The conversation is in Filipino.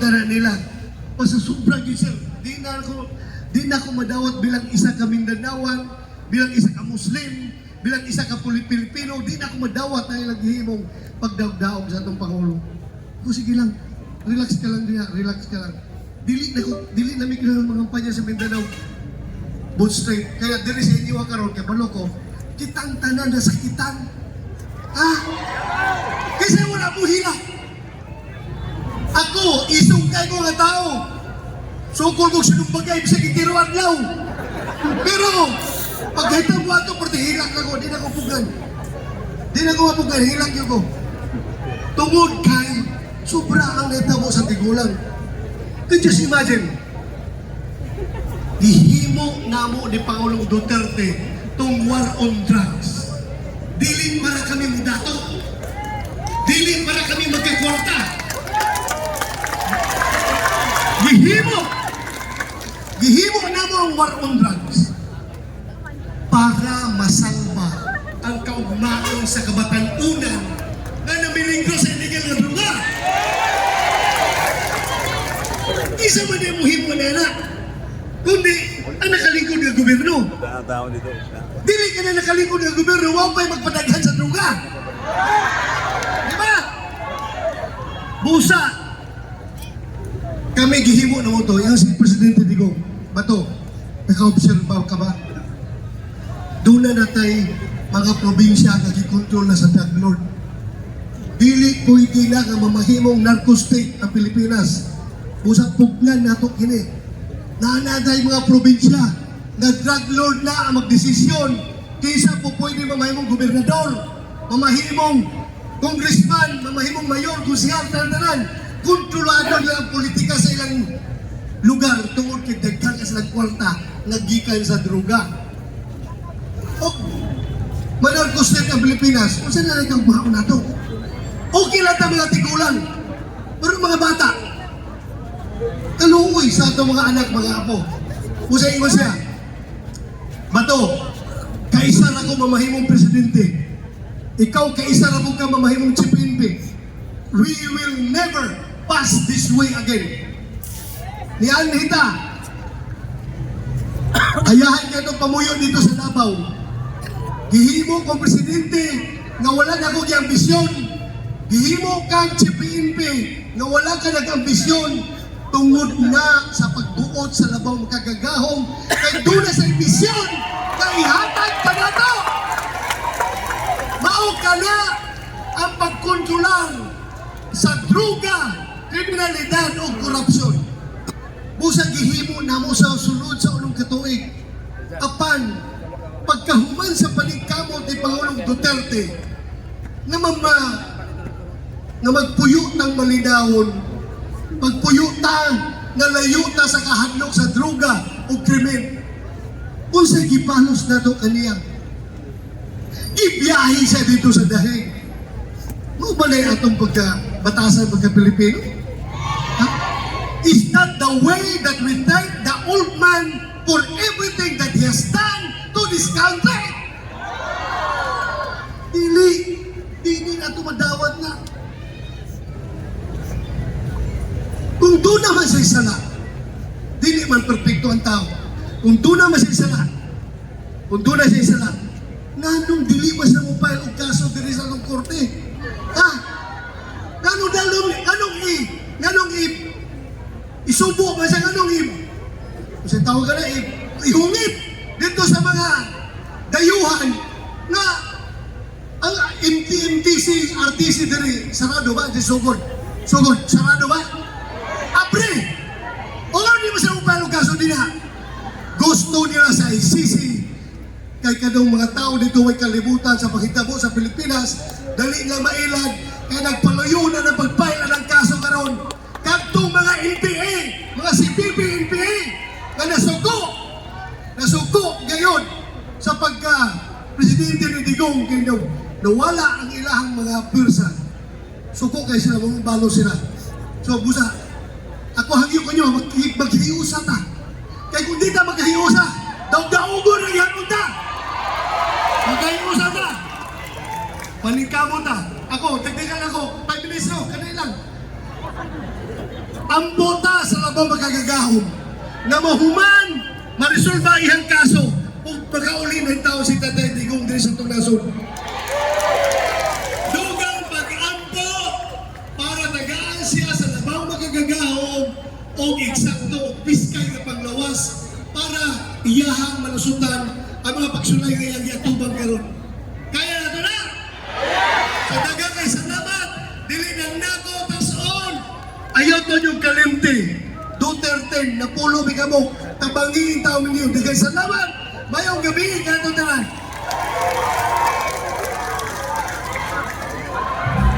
na na nila. Basta sobrang sir, di na ako madawat bilang isa ka Mindanaoan, bilang isa ka Muslim, bilang isa ka Pilipino, di na ako madawat na ilang himong pagdaog-daog sa atong Pangulo. O sige lang, relax ka lang diya, relax ka lang. Dili na may kailangan mga kampanya sa Mindanao. Both straight. Kaya dili sa inyo karon kay Baloko, kitang tanan na sakitan. Kasi wala mo hila. Ako, isungkay ko nga tao. Sukol ko sinumbagay sa kitiruan law. Pero, pagkita mo ato, pati hilak ako, di na ko pugan. Di na ko mapugan, hilak yun ko. Tungod kay, sobra ang neta mo sa tigulang. Can you just imagine? Dihimo na mo ni Pangulong Duterte tong war on drugs. Dili para kami mudato. Dili para kami magkakwarta. Gihimo na mo ang war on drugs para masalba ang kaugmaon sa kabatan-unan na namilinggo sa illegal na droga. Isa man yung muhimo na anak, kundi ang nakalingkod ng gobyerno. Dili ka na nakalingkod ng gobyerno, huwag pa'y magpadaghan sa droga. Diba? Busa, kami gihimo na mo to, yung si Presidente Digong, Bato, naka-observe ka ba? Doon na natay mga probinsya na gikontrol na sa drug lord. Dili pwede na nga mamahimong narco-state ang Pilipinas. Busa pugnan nato kini. Naanaday mga probinsya na drug lord na ang magdesisyon kaysa po pwede mamahimong gobernador, mamahimong congressman, mamahimong mayor, kusihal, tanan. Kontrolado nila ang politika sa ilang lugar tungod kay daghan ka sa kwarta nagikan sa droga. O, manarko-state ang Pilipinas, kung saan na rin kang buhaon na ito? Okay lang ta mga tigulang, pero mga bata, kaluoy sa itong mga anak, mga apo. Kung sa ingon siya, Bato, kaisa na ko mamahimong presidente. Ikaw kaisa na ko ka mamahimong chief PNP. We will never pass this way again. Niyan hita. Ayahan ka itong pamuyo dito sa Davao. Gihimo kong presidente nga wala na kong ambisyon. Gihimo kang chief PNP nga wala ka nag-ambisyon tungod na sa pagbuot sa labaw makagagahong kay doon na sa ambisyon kay hatag ka na to. Mao ka na ang pagkontrolar sa droga, kriminalidad o korupsyon. Busa gihimo na mo sa sulod sa unong katuig. Apan, pagkahuman sa paningkamot ni Pangulong Duterte na magpuyo ng malinawon, pagpuyuta na layuta sa kahadlok sa droga o krimen. Kung sa gipalos na ito kaniya, ibiyahe siya dito sa dahig. Mo ba na atong batasan pagka-Pilipino? Is that the way that we thank the old man for everything that he has done to this country? Dili na tumadawat na. Kung doon naman sa isala, dili man perfecto ang tao. Kung doon naman sa isala, nanong dili ba siya mo file og kaso diri sa atong korte? Nanong isubo ba siya kasi tawag ka na ihungit dito sa mga dayuhan na ang MTC, RTC diri, sarado ba? Sugod, sarado ba? Abre! O nga di ba siya upalo kaso din na? Gusto nila sa ICC kay kadong mga tao dito ay kalibutan sa paghitabo sa Pilipinas, dali nga mailad, kaya nagpaluyo na ng pagpaila ng kaso karon. Kadtong mga NPA, mga CPP NPA, na nasuko ngayon sa pagka-presidente ni Digong kay nawala ang ilahang mga pwersa. Suko kayo sila, balo sila. So, busa, ako hangyo ko nyo, maghiusa ta. Kaya kung di ta maghiusa, daw-daugo na yan ta. Maghiusa ta. Paningkamo ta. Ako, technical ako, 5 minutes no, kanay lang. ang bota sa labaw magkagagahom na mahuman, marisolba ihang kaso kung pagkauli ng tao si Tatay Digong din sa itong nasod. Dugang pag-ampo para tagaan siya sa labaw magkagagahom o eksakto o piskay na panglawas para iyahang malusutan ang mga pagsulay ngayang yatubang karon. Kaya na ito na! Sa dagang kay salamat, dili ng nako tason. Ayaw to yung kalimti. Duterte, napulo mi kamo. Tabangin tao ninyo. Dagang salamat. Mayong gabi, kanto tanan.